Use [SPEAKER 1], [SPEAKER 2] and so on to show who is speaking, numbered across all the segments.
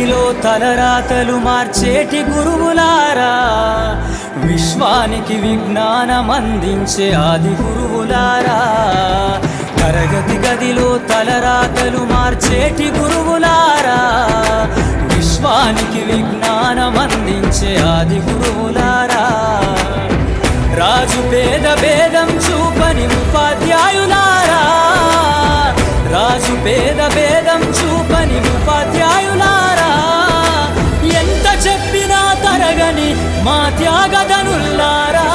[SPEAKER 1] గదిలో తలరాతలు మార్చేటి గురువులారా, విశ్వానికి విజ్ఞానం అందించే ఆది గురువులారా. తరగతి గదిలో తలరాతలు మార్చేటి గురువులారా, విశ్వానికి విజ్ఞానం అందించే ఆది గురువులారా. రాజు పేద భేదం చూపని ఉపాధ్యాయులారా, రాజు పేద భేదం చూపని ఉపాధ్యాయులారా. ఎంత చెప్పినా తరగని మా త్యాగధనుల్లారా,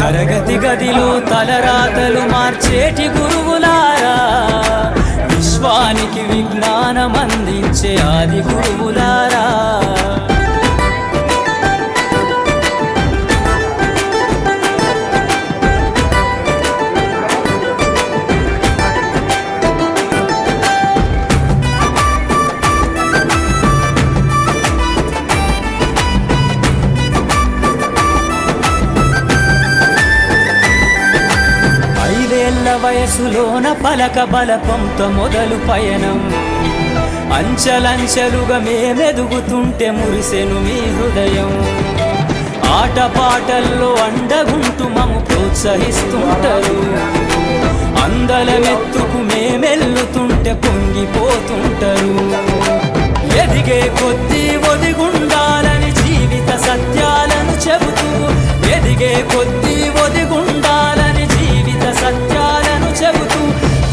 [SPEAKER 1] తరగతి గదిలో తలరాతలు మార్చేటి గురువులారా, విశ్వానికి విజ్ఞానం అందించే ఆది గురువులారా. వయసులోన పలక బలపంతో మొదలు పయనం, అంచలంచెలుగా మేమెదుగుతుంటే మురిసెను మీ హృదయం. ఆటపాటల్లో అండగుంటూ మము ప్రోత్సహిస్తుంటారు, అందలమెత్తుకు మేమెల్లుతుంటే పొంగిపోతుంటారు. ఎదిగే కొద్దీ ఒదిగుండాలని జీవిత సత్యాలను చెబుతూ, ఎదిగే కొద్దీ ఒదిగుండాలని జీవిత సత్యాలను చెబుతూ,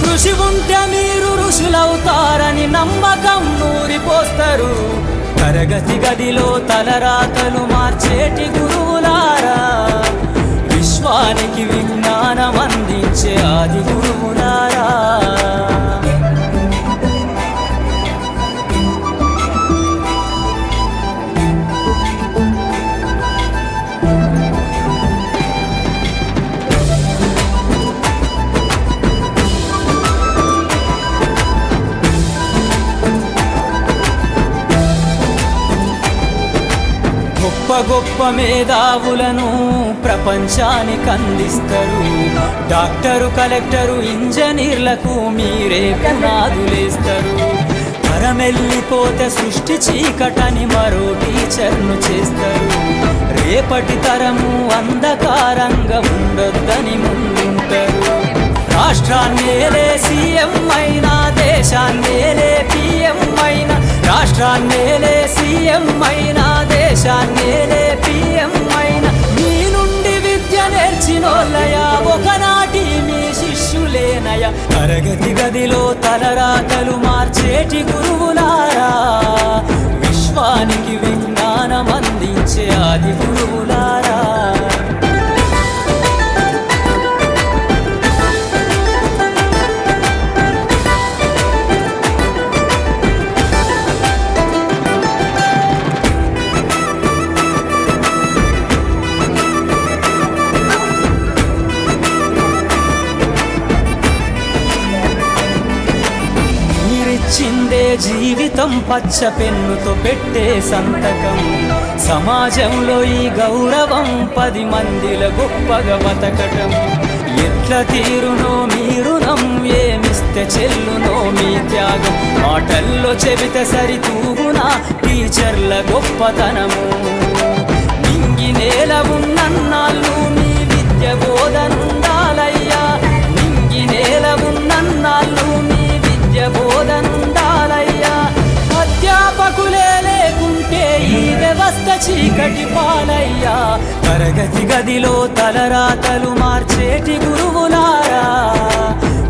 [SPEAKER 1] కృషి ఉంటే మీరు ఋషులవుతారని నమ్మకం నూరిపోస్తారు. తరగతి గదిలో తలరాతలు మార్చేటి గురువులారా, విశ్వానికి విజ్ఞానం అందించే ఆది గురువులారా. గొప్ప గొప్ప మేధావులను ప్రపంచానికి అందిస్తారు. డాక్టరు, కలెక్టరు, ఇంజనీర్లకు మీరే పునాదులేస్తారు. తరమెల్లిపోతే సృష్టి చీకటని మరో టీచర్ను చేస్తారు. రేపటి తరము అంధకారంగా ఉండొద్దని ముందుంటారు. రాష్ట్రాన్నేలే సీఎం అయినా, దేశాన్నేలే పిఎం అయినా, రాష్ట్రాన్నేలే సీఎం అయినా, దేశాన్నేలే పిఎం అయినా, మీ నుండి విద్య నేర్చినోళ్ళయా, ఒకనాటి మీ శిష్యులేనయా. తరగతి గదిలో తలరాతలు మార్చేటి గురువులారా, విశ్వానికి విజ్ఞానం అందించే ఆది గురువులారా. చిందే జీవితం పచ్చ పెన్నుతో పెట్టే సంతకం, సమాజంలో ఈ గౌరవం 10 మందిల గొప్పగా బతకటం. ఎట్ల తీరునో మీ రుణం, ఏమిస్తే చెల్లునో మీ త్యాగం. మాటల్లో చెబితే సరితూగునా టీచర్ల గొప్పతనము. నింగి నేల ఉన్నన్నాళ్ళు మీ విద్య బోధనుండాలయ్యా, నింగి నేల ఉన్నన్నాళ్ళు మీ విద్య బోధనుండాలయ్యా. అధ్యాపకులే లేకుంటే ఈ వ్యవస్థ చీకటి పాలయ్యా. తరగతి గదిలో తలరాతలు మార్చేటి గురువులారా,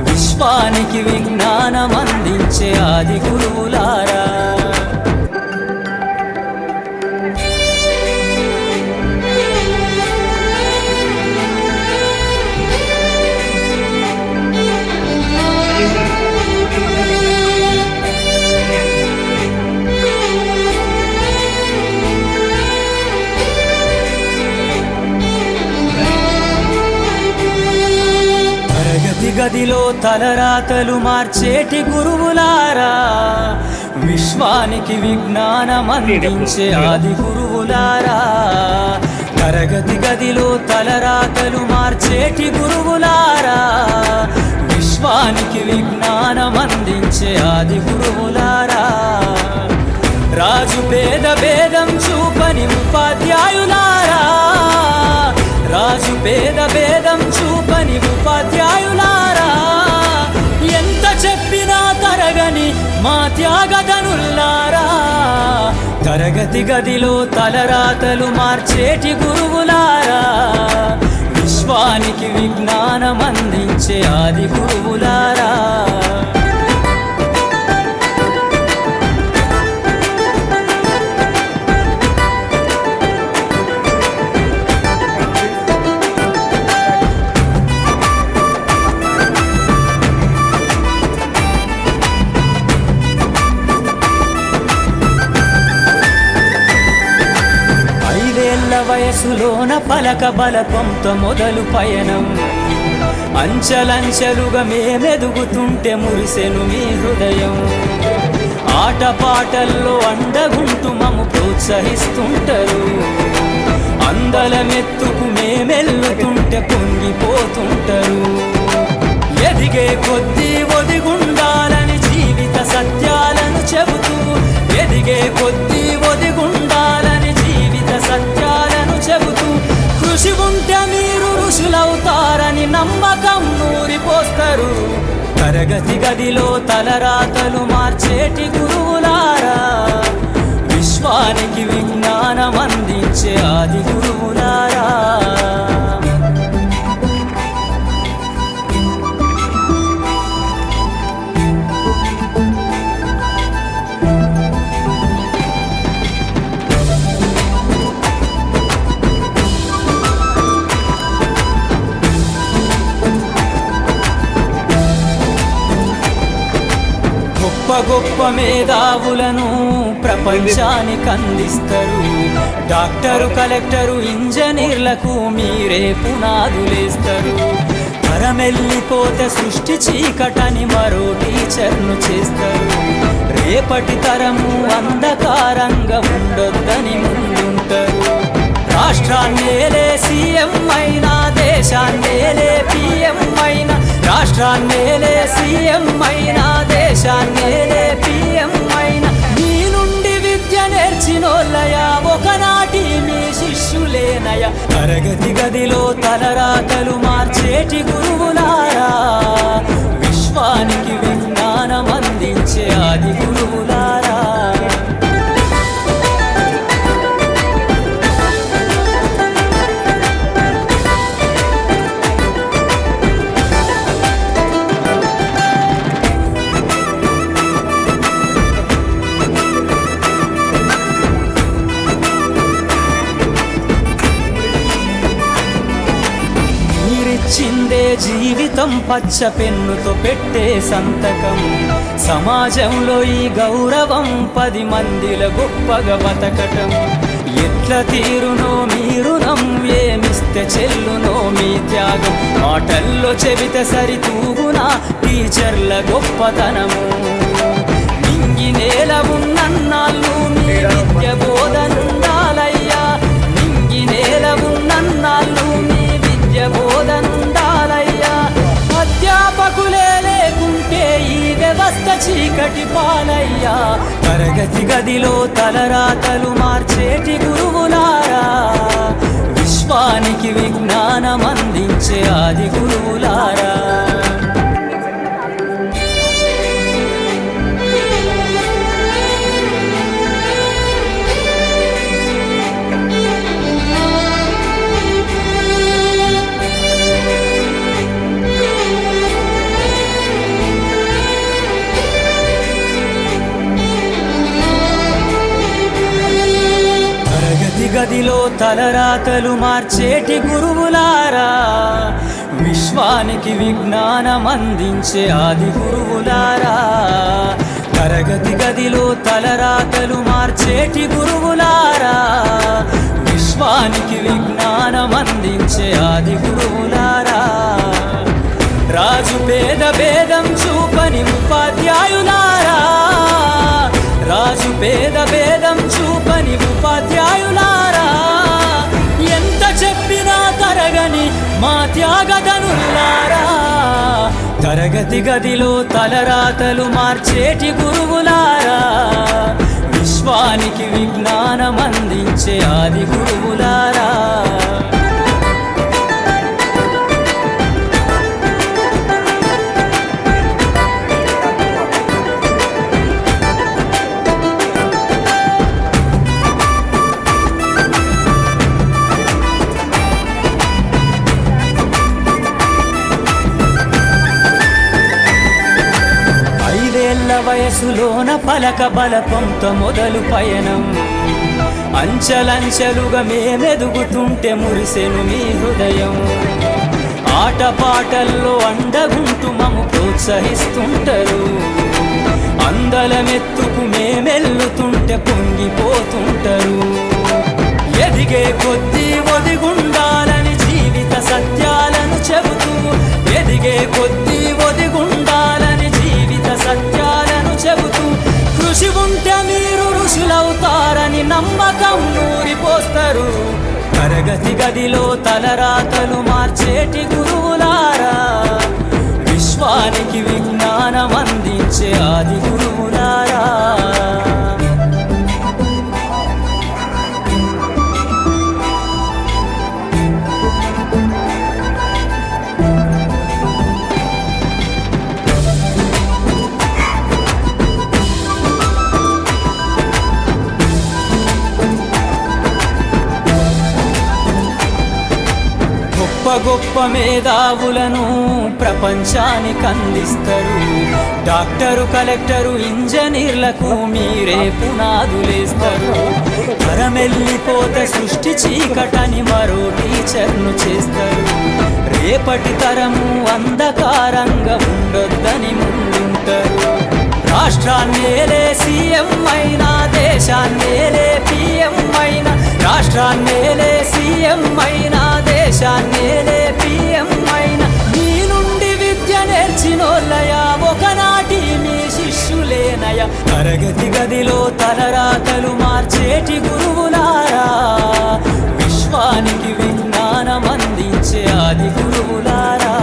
[SPEAKER 1] విశ్వానికి విజ్ఞానం అందించే ఆది గురువులారా. గదిలో తలరాతలు మార్చేటి గురువులారా, విశ్వానికి విజ్ఞానం అందించే ఆది గురువులారా. తరగతి గదిలో తలరాతలు మార్చేటి గురువులారా, విశ్వానికి విజ్ఞానం అందించే ఆది గురువులారా. రాజు పేద భేదం చూపని ఉపాధ్యాయులారా, రాజు పేద భేదం చూపని ఉపాధ్యాయులారా, ఎంత చెప్పినా తరగని మా త్యాగధనుల్లారా, తరగతి గదిలో తలరాతలు మార్చేటి గురువులారా, విశ్వానికి విజ్ఞానం అందించే ఆది గురువులారా. వయసులోన పలక బలపంతో మొదలు పయనం, అంచలంచెలుగా మేమెదుగుతుంటే మురిసెను మీ హృదయం, ఆటపాటల్లో అండగుంటూ మమ్ము ప్రోత్సహిస్తుంటారు, అందలమెత్తుకు మేమెల్లుతుంటే పొంగిపోతుంటారు, ఎదిగే కొద్దీ ఒదిగుండాలని జీవిత సత్యాలను చెబుతూ, ఎదిగే కొద్దీ ఒదిగుండాలని జీవిత సత్యాలను చెబుతూ, కృషి ఉంటే మీరు ఋషులవుతారని నమ్మకం నూరిపోస్తారు, తరగతి గదిలో తలరాతలు మార్చేటి గురువులారా, విశ్వానికి విజ్ఞానం అందించే ఆది గురువులారా. గొప్ప గొప్ప మేధావులను ప్రపంచానికి అందిస్తారు, డాక్టరు కలెక్టరు ఇంజనీర్లకు మీరే పునాదులేస్తారు, తరమెల్లిపోతే సృష్టి చీకటని మరో టీచర్ను చేస్తారు, రేపటి తరము అంధకారంగా ఉండొద్దని ముందుంటారు, రాష్ట్రాన్నేలే సీఎం అయినా దేశాన్నేలే పిఎం అయినా, రాష్ట్రాన్నేలే సీఎం అయినా దేశాన్నేలే పిఎం అయినా, మీ నుండి విద్య నేర్చినోళ్ళయా ఒకనాటి మీ శిష్యులేనయా, తరగతి గదిలో తలరాతలు మార్చేటి గురువులారా, విశ్వానికి విజ్ఞానం అందించే ఆది గురువులారా. చిందే జీవితం పచ్చ పెన్నుతో పెట్టే సంతకం, సమాజంలో ఈ గౌరవం 10 మందిల గొప్పగా బతకటం, ఎట్ల తీరునో మీ రుణం, ఏమిస్తే చెల్లునో మీ త్యాగం, మాటల్లో చెబితే సరితూగునా టీచర్ల గొప్పతనము, నింగి నేల ఉన్నన్నాళ్ళు మీ విద్య బోధనుండాలయ్యా, నింగి నేల ఉన్నన్నాళ్ళు మీ విద్య బోధనుండాలయ్యా, అధ్యాపకులే లేకుంటే ఈ వ్యవస్థ చీకటి పాలయ్యా, తరగతి గదిలో తలరాతలు మార్చేటి గురువులారా, విశ్వానికి విజ్ఞానం అందించే ఆది గురువులారా. గదిలో తలరాతలు మార్చేటి గురువులారా, విశ్వానికి విజ్ఞానం అందించే ఆది గురువులారా, తరగతి గదిలో తలరాతలు మార్చేటి గురువులారా, విశ్వానికి విజ్ఞానం అందించే ఆది గురువులారా, రాజు పేద భేదం చూపని ఉపాధ్యాయులారా, రాజు పేద భేదం చూపని ఉపాధ్యాయులారా, ఎంత చెప్పినా తరగని మా త్యాగధనుల్లారా, తరగతి గదిలో తలరాతలు మార్చేటి గురువులారా, విశ్వానికి విజ్ఞానమందించే ఆది గురువులారా. వయసులోన పలక బలపంతో మొదలు పయనం, అంచలంచెలుగా మేమెదుగుతుంటే మురిసెను మీ హృదయం. ఆటపాటల్లో అండగుంటూ మము ప్రోత్సహిస్తుంటారు, అందలమెత్తుకు మేమెల్లుతుంటే పొంగిపోతుంటారు. ఎదిగే కొద్దీ ఒదిగుండాలని జీవిత సత్యాలను చెబుతూ, ఎదిగే కొద్దీ ఒదిగుండాలని జీవిత సత్యాలను చెబుతూ, కృషి ఉంటే మీరు ఋషులవుతారని నమ్మకం నూరిపోస్తారు. తరగతి గదిలో తలరాతలు మార్చేటి గురువులారా, విశ్వానికి విజ్ఞానమందించే ఆది గురువులారా. గొప్ప గొప్ప మేధావులను ప్రపంచానికి అందిస్తారు. డాక్టరు, కలెక్టరు, ఇంజనీర్లకు మీరే పునాదులేస్తారు. తరమెల్లిపోతే సృష్టి చీకటని మరో టీచర్ను చేస్తారు. రేపటి తరము అంధకారంగా ఉండొద్దని ముందుంటారు. రాష్ట్రాన్నేలే సీఎం అయినా, దేశాన్నేలే పిఎం అయినా, రాష్ట్రాన్నేలే సీఎం అయినా, దేశాన్నేలే పిఎం అయినా, మీ నుండి విద్య నేర్చినోళ్ళయా, ఒకనాటి మీ శిష్యులేనయ. తరగతి గదిలో తలరాతలు మార్చేటి గురువులారా, విశ్వానికి విజ్ఞానమందించే ఆది గురువులారా.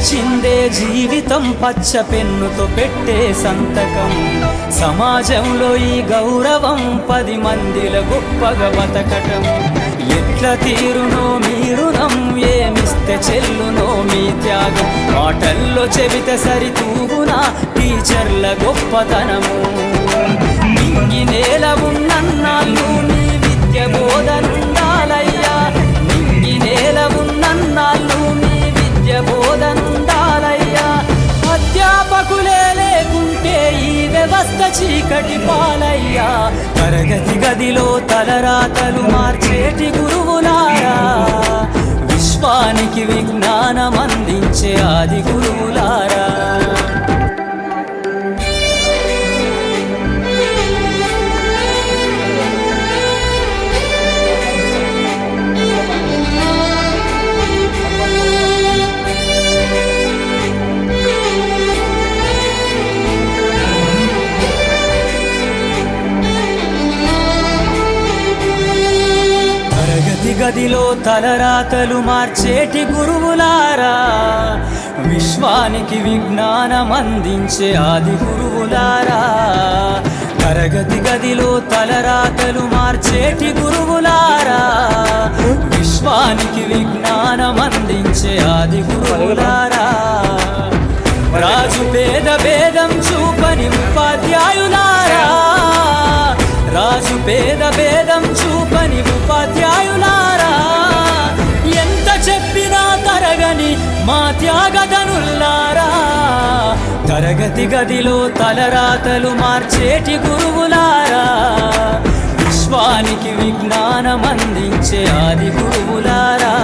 [SPEAKER 1] చిందే జీవితం పచ్చ పెన్నుతో పెట్టే సంతకం, సమాజంలో ఈ గౌరవం 10 మందిల గొప్పగా బతకటం. ఎట్ల తీరునో మీ రుణం, ఏమిస్తే చెల్లునో మీ త్యాగం. మాటల్లో చెబితే సరితూగునా టీచర్ల గొప్పతనము. నింగి నేల ఉన్నన్నాళ్ళు మీ విద్య బోధనుండాలయ్యా, నింగి నేల ఉన్నన్నాళ్ళు మీ విద్య బోధనుండాలయ్యా. అధ్యాపకులే లేకుంటే ఈ వ్యవస్థ చీకటి పాలయ్యా. తరగతి గదిలో తలరాతలు మార్చేటి గురువులారా, విశ్వానికి విజ్ఞానమందించే ఆది గురువులారా. గదిలో తలరాతలు మార్చేటి గురువులారా, విశ్వానికి విజ్ఞానమందించే ఆది గురువులారా. తరగతి గదిలో తలరాతలు మార్చేటి గురువులారా, విశ్వానికి విజ్ఞానమందించే ఆది గురువులారా. రాజు పేద భేదం చూపని ఉపాధ్యాయులారా, రాజు పేద భేదం చూపని ఉపాధ్యాయులారా. ఎంత చెప్పినా తరగని మా త్యాగధనుల్లారా, తరగతి గదిలో తలరాతలు మార్చేటి గురువులారా, విశ్వానికి విజ్ఞానమందించే ఆది గురువులారా.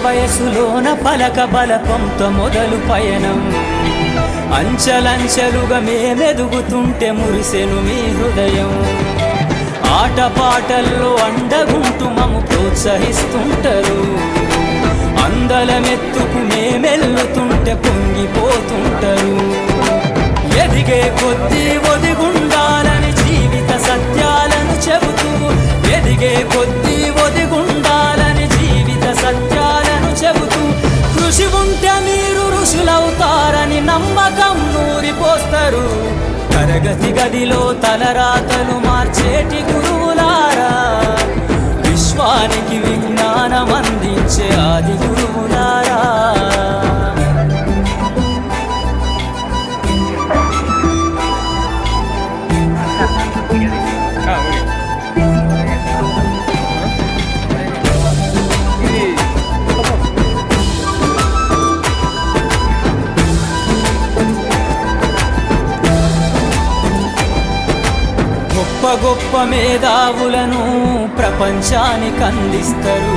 [SPEAKER 1] వయసులోన పలక బలపంతో మొదలు పయనం అంచలంచెలుగా మేమెదుగుతుంటే మురిసెను మీ హృదయం ఆటపాటల్లో అండగుంటూ మము ప్రోత్సహిస్తుంటారు అందలమెత్తుకు మేమెల్లుతుంటే పొంగిపోతుంటారు ఎదిగే కొద్దీ ఒదిగుండాలని జీవిత సత్యాలను చెబుతూ ఎదిగే కొద్దీ ఒదిగుండాలని జీవిత సత్యాలను చెబుతూ కృషి ఉంటే మీరు ఋషులవుతారని నమ్మకం నూరిపోస్తారు తరగతి గదిలో తలరాతలు మార్చేటి గురువులారా విశ్వానికి విజ్ఞానం అందించే ఆది గురువులారా గొప్ప గొప్ప మేధావులను ప్రపంచానికి అందిస్తారు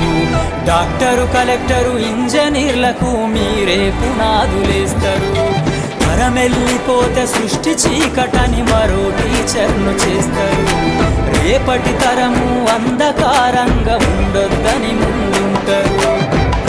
[SPEAKER 1] డాక్టరు కలెక్టరు ఇంజనీర్లకు మీరే పునాదులేస్తారు తరమెల్లిపోతే సృష్టి చీకటని మరో టీచర్ను చేస్తారు రేపటి తరము అంధకారంగా ఉండొద్దని ముందుంటారు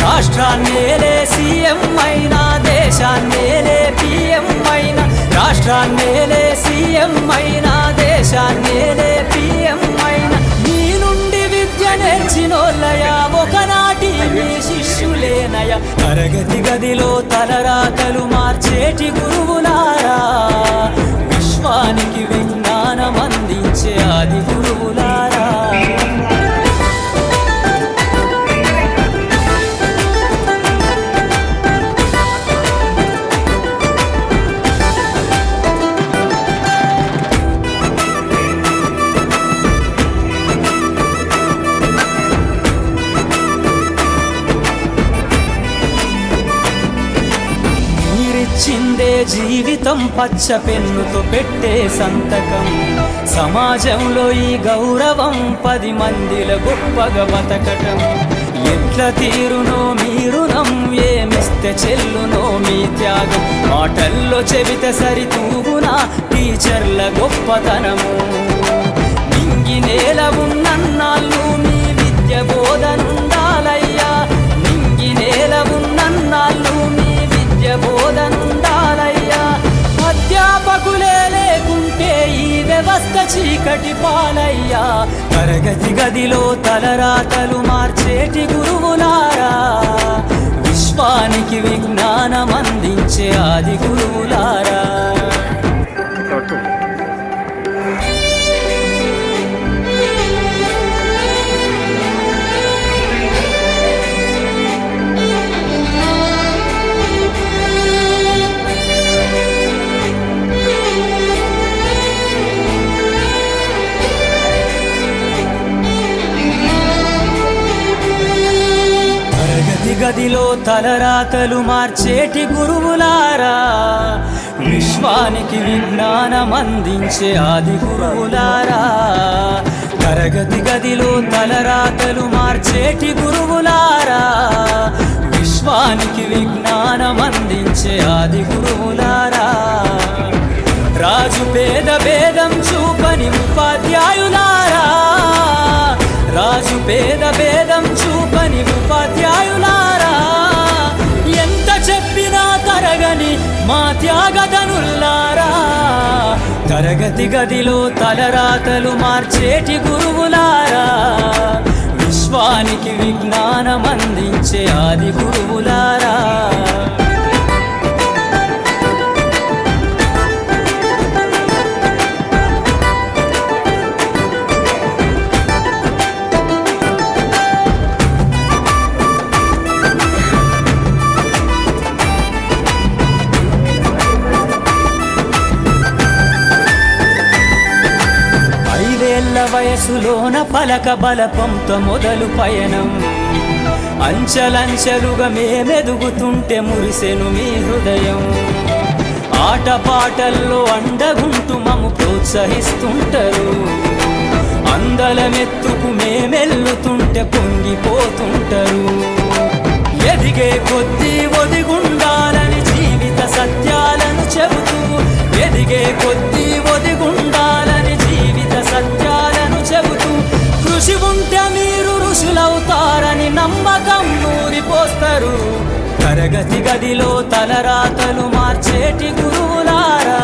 [SPEAKER 1] రాష్ట్రాన్నేలే సీఎం అయినా దేశాన్నేలే పిఎం అయినా రాష్ట్రాన్నేలే సీఎం అయినా దేశాన్నేలే పిఎం అయినా మీ నుండి విద్య నేర్చినోళ్ళయా ఒకనాటి మీ శిష్యులేనయా తరగతి గదిలో తలరాతలు మార్చేటి గురువులారా విశ్వానికి విజ్ఞానం అందించే ఆది గురువులారా చిందే జీవితం పచ్చ పెన్నుతో పెట్టే సంతకం సమాజంలో ఈ గౌరవం 10 మందిల గొప్పగా బతకటం ఎట్ల తీరునో మీ రుణం ఏమిస్తే చెల్లునో మీ త్యాగం మాటల్లో చెబితే సరితూగునా టీచర్ల గొప్పతనము నింగి నేల ఉన్నన్నాళ్ళు మీ విద్య బోధనుండాలయ్యా నింగి నేల ఉన్నన్నాళ్ళు మీ విద్య బోధనుండాలయ్యా అధ్యాపకులే లేకుంటే ఈ వ్యవస్థ చీకటి పాలయ్యా తరగతి గదిలో తలరాతలు మార్చేటి గురువులారా విశ్వానికి విజ్ఞానం అందించే ఆది గురువులారా గదిలో తలరాతలు మార్చేటి గురువులారా విశ్వానికి విజ్ఞానం అందించే ఆది గురువులారా తరగతి గదిలో తలరాతలు మార్చేటి గురువులారా విశ్వానికి విజ్ఞానం అందించే ఆది గురువులారా రాజు పేద భేదం చూపని ఉపాధ్యాయులారా రాజు పేద భేదం చూపని ఉపాధ్యాయులారా ఎంత చెప్పినా తరగని మా త్యాగధనుల్లారా తరగతి గదిలో తలరాతలు మార్చేటి గురువులారా విశ్వానికి విజ్ఞానం అందించే ఆది గురువులారా వయసులోన పలక బలపంతో మొదలు పయనం అంచలంచెలుగా మేమెదుగుతుంటే మురిసెను మీ హృదయం ఆటపాటల్లో అండగుంటూ మము ప్రోత్సహిస్తుంటారు అందలమెత్తుకు మేమెల్లుతుంటే పొంగిపోతుంటారు ఎదిగే కొద్దీ ఒదిగుండాలని జీవిత సత్యాలను చెబుతూ, ఎదిగే కొద్దీ ఒదిగుండాలని జీవిత సత్యాలను చెబుతూ, కృషి ఉంటే మీరు ఋషులవుతారని నమ్మకం నూరిపోస్తారు. తరగతి గదిలో తలరాతలు మార్చేటి గురువులారా,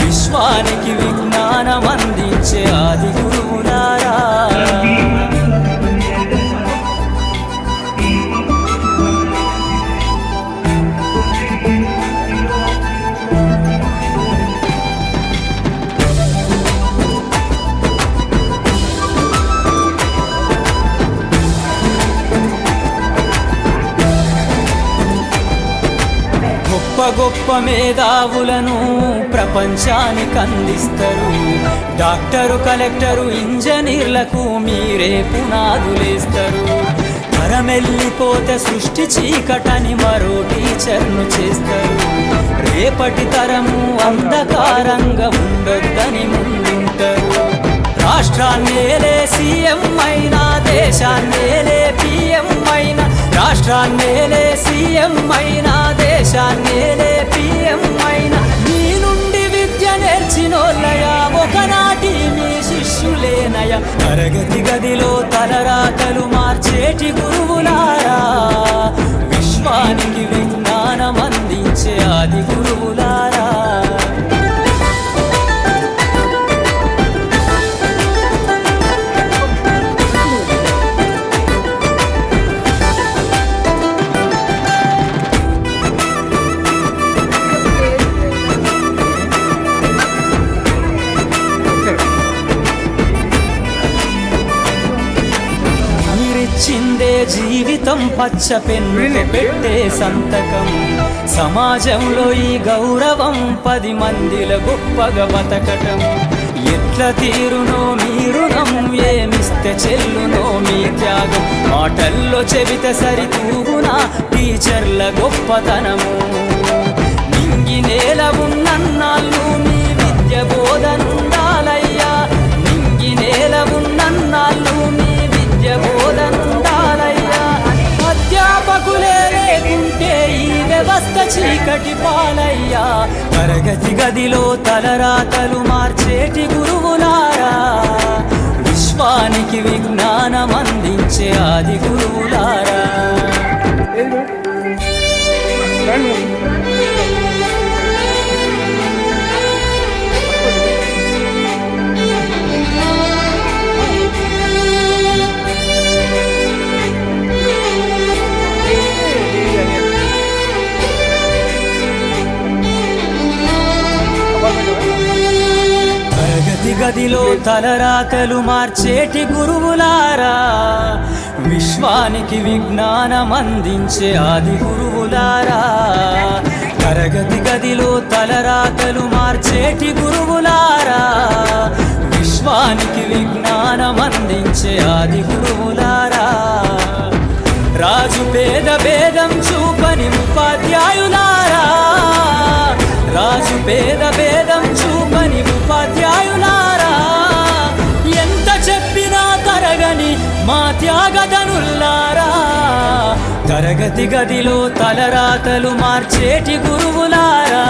[SPEAKER 1] విశ్వానికి విజ్ఞానం అందించే ఆది గురువులారా. గొప్ప గొప్ప మేధావులను ప్రపంచానికి అందిస్తారు. డాక్టరు, కలెక్టరు, ఇంజనీర్లకు మీరే పునాదులేస్తారు. తరమెల్లిపోతే సృష్టి చీకటని మరో టీచర్ను చేస్తారు. రేపటి తరము అంధకారంగా ఉండొద్దని ముందుంటారు. రాష్ట్రాన్నేలే సీఎం అయినా, దేశాన్నేలే పిఎం అయినా, రాష్ట్రాన్నేలే సీఎం అయినా, దేశాన్నేలే పిఎం అయినా, మీ నుండి విద్య నేర్చినోళ్ళయా, ఒకనాటి మీ శిష్యులేనయా. తరగతి గదిలో తలరాతలు మార్చేటి గురువులారా, విశ్వానికి విజ్ఞానం అందించే ఆది గురువులారా. చిందే జీవితం పచ్చ పెన్ను పెట్టే సంతకం. సమాజంలో ఈ గౌరవం 10 మందిల గొప్పగా బతకటం. ఎట్ల తీరునో మీ రుణం, ఏమిస్తే చెల్లునో మీ త్యాగం. మాటల్లో చెబితే సరితూగునా టీచర్ల గొప్పతనము. నింగి నేల ఉన్నన్నాళ్ళు మీ విద్య బోధనుండాలయ్యా, నింగి నేల ఉన్నన్నాళ్ళు మీ విద్య బోధనుండాలయ్యా. అధ్యాపకులే లేకుంటే ఈ వ్యవస్థ చీకటి పాలయ్యా. తరగతి గదిలో తలరాతలు మార్చేటి గురువులారా, విశ్వానికి విజ్ఞానం అందించే ఆది గురువులారా. తరగతి గదిలో తలరాతలు మార్చేటి గురువులారా, విశ్వానికి విజ్ఞానం అందించే ఆది గురువులారా. తరగతి గదిలో తలరాతలు మార్చేటి గురువులారా, విశ్వానికి విజ్ఞానం అందించే ఆది గురువులారా. రాజు పేద భేదం చూపని ఉపాధ్యాయులారా, రాజు పేద భేదం చూపని ఉపాధ్యాయులారా. ఎంత చెప్పినా తరగని మా త్యాగధనుల్లారా, తరగతి గదిలో తలరాతలు మార్చేటి గురువులారా.